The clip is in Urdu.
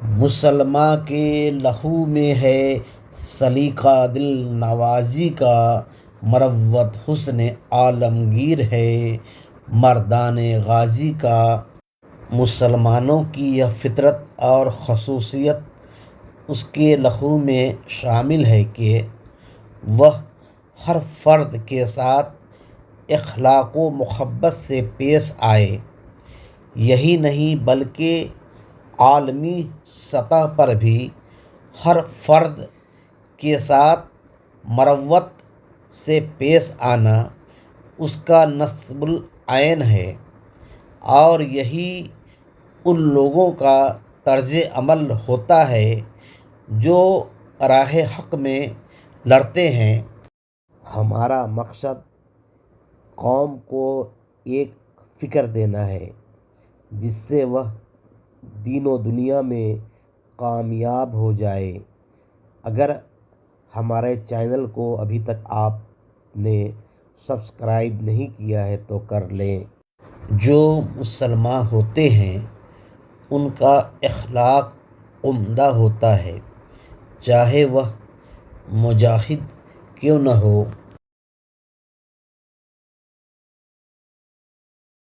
مسلماں کے لہو میں ہے سلیقہ دل نوازی کا، مروت حسن عالمگیر ہے مردان غازی کا۔ مسلمانوں کی یہ فطرت اور خصوصیت اس کے لہو میں شامل ہے کہ وہ ہر فرد کے ساتھ اخلاق و محبت سے پیش آئے۔ یہی نہیں بلکہ عالمی سطح پر بھی ہر فرد کے ساتھ مروت سے پیش آنا اس کا نصب العین ہے، اور یہی ان لوگوں کا طرز عمل ہوتا ہے جو راہ حق میں لڑتے ہیں۔ ہمارا مقصد قوم کو ایک فکر دینا ہے جس سے وہ دین و دنیا میں کامیاب ہو جائے۔ اگر ہمارے چینل کو ابھی تک آپ نے سبسکرائب نہیں کیا ہے تو کر لیں۔ جو مسلمان ہوتے ہیں ان کا اخلاق عمدہ ہوتا ہے، چاہے وہ مجاہد کیوں نہ ہو۔